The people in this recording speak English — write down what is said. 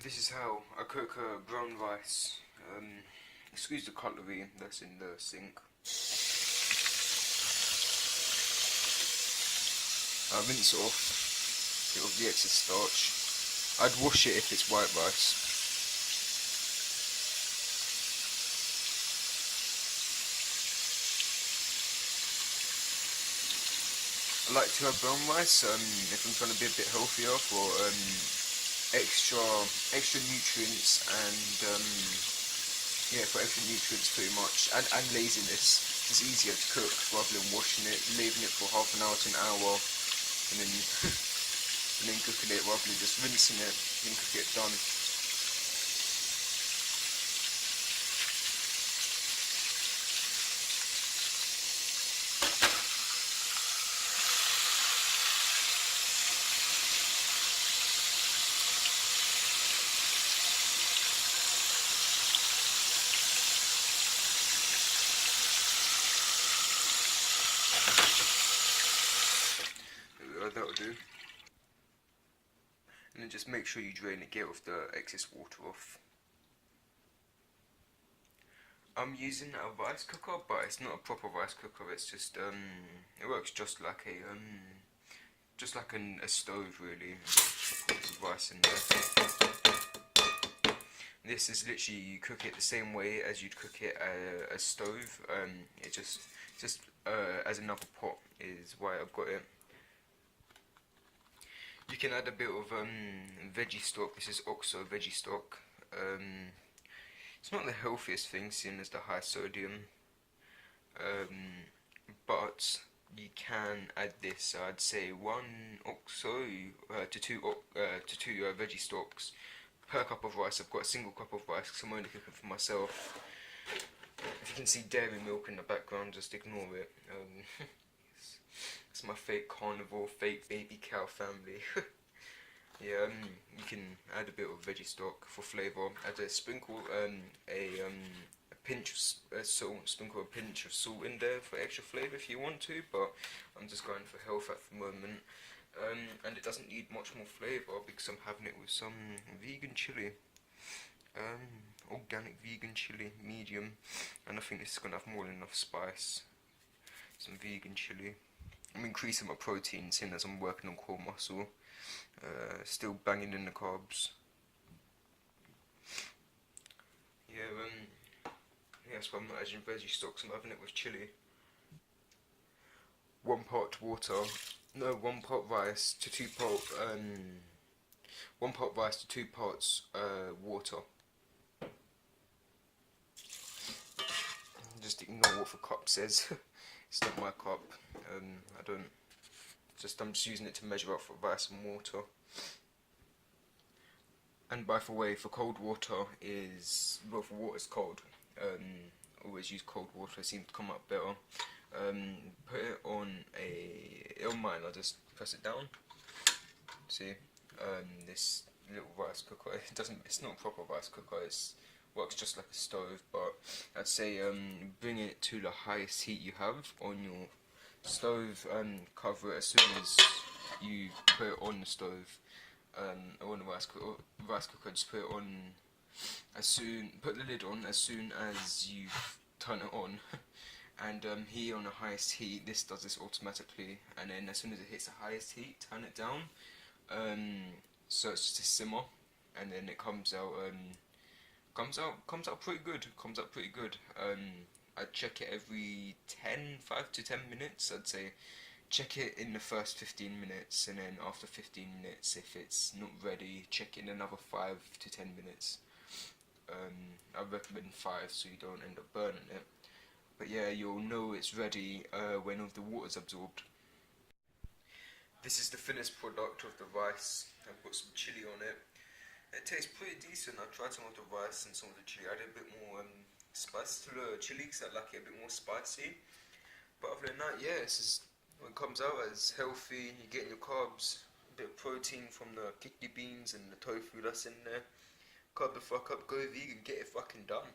This is how I cook brown rice. Excuse the cutlery that's in the sink. I rinse it off, get off the excess starch. I'd wash it if it's white rice. I like to have brown rice if I'm trying to be a bit healthier for extra nutrients and yeah, for extra nutrients pretty much, and laziness. It's easier to cook rather than washing it, leaving it for half an hour to an hour, and then and then cooking it rather than just rinsing it and cook it done. That'll do. And then just make sure you drain it, get off the excess water off. I'm using a rice cooker, but it's not a proper rice cooker. It's just it works just like a stove really. There's rice in there. This is literally, you cook it the same way as you'd cook it a stove. It just as another pot is why I've got it. You can add a bit of veggie stock. This is OXO veggie stock. It's not the healthiest thing, seeing as the high sodium, but you can add this. I'd say 1 OXO to 2 veggie stocks per cup of rice. I've got a single cup of rice because I'm only cooking for myself. If you can see dairy milk in the background, just ignore it. It's my fake carnivore, fake baby cow family. Yeah, you can add a bit of veggie stock for flavour. Add a sprinkle, a pinch of salt. Sprinkle a pinch of salt in there for extra flavour if you want to. But I'm just going for health at the moment. And it doesn't need much more flavour because I'm having it with some vegan chilli. Organic vegan chilli, medium. And I think this is gonna have more than enough spice. Some vegan chilli. I'm increasing my protein, seeing as I'm working on core muscle. Still banging in the carbs. Yeah, that's why I'm not adding veggie stocks. I'm having it with chili. 1 pot water. No, 1 pot rice to 2 pot. 1 pot rice to 2 pots water. Just ignore what the cup says. It's not my cup. I'm just using it to measure up for rice and water. And by the way, for cold water is, well, for water's cold. Always use cold water, it seems to come up better. Put it on mine, I'll just press it down. See, this little rice cooker, it's not a proper rice cooker, it works just like a stove, but I'd say bring it to the highest heat you have on your stove, cover it as soon as you put it on the stove, or on the rice cooker, just put it on put the lid on as soon as you turn it on, and here on the highest heat, this does this automatically, and then as soon as it hits the highest heat, turn it down, so it's just a simmer, and then it comes out pretty good. I check it every 5 to 10 minutes, I'd say. Check it in the first 15 minutes, and then after 15 minutes, if it's not ready, check it in another 5 to 10 minutes. I recommend 5 so you don't end up burning it. But yeah, you'll know it's ready when all the water's absorbed. This is the finished product of the rice. I put some chili on it. It tastes pretty decent. I tried some of the rice and some of the chili. I added a bit more spice to the chili because I like it a bit more spicy. But other than that, yeah, when it comes out as healthy, you're getting your carbs, a bit of protein from the kidney beans and the tofu that's in there. Carb the fuck up, go vegan, get it fucking done.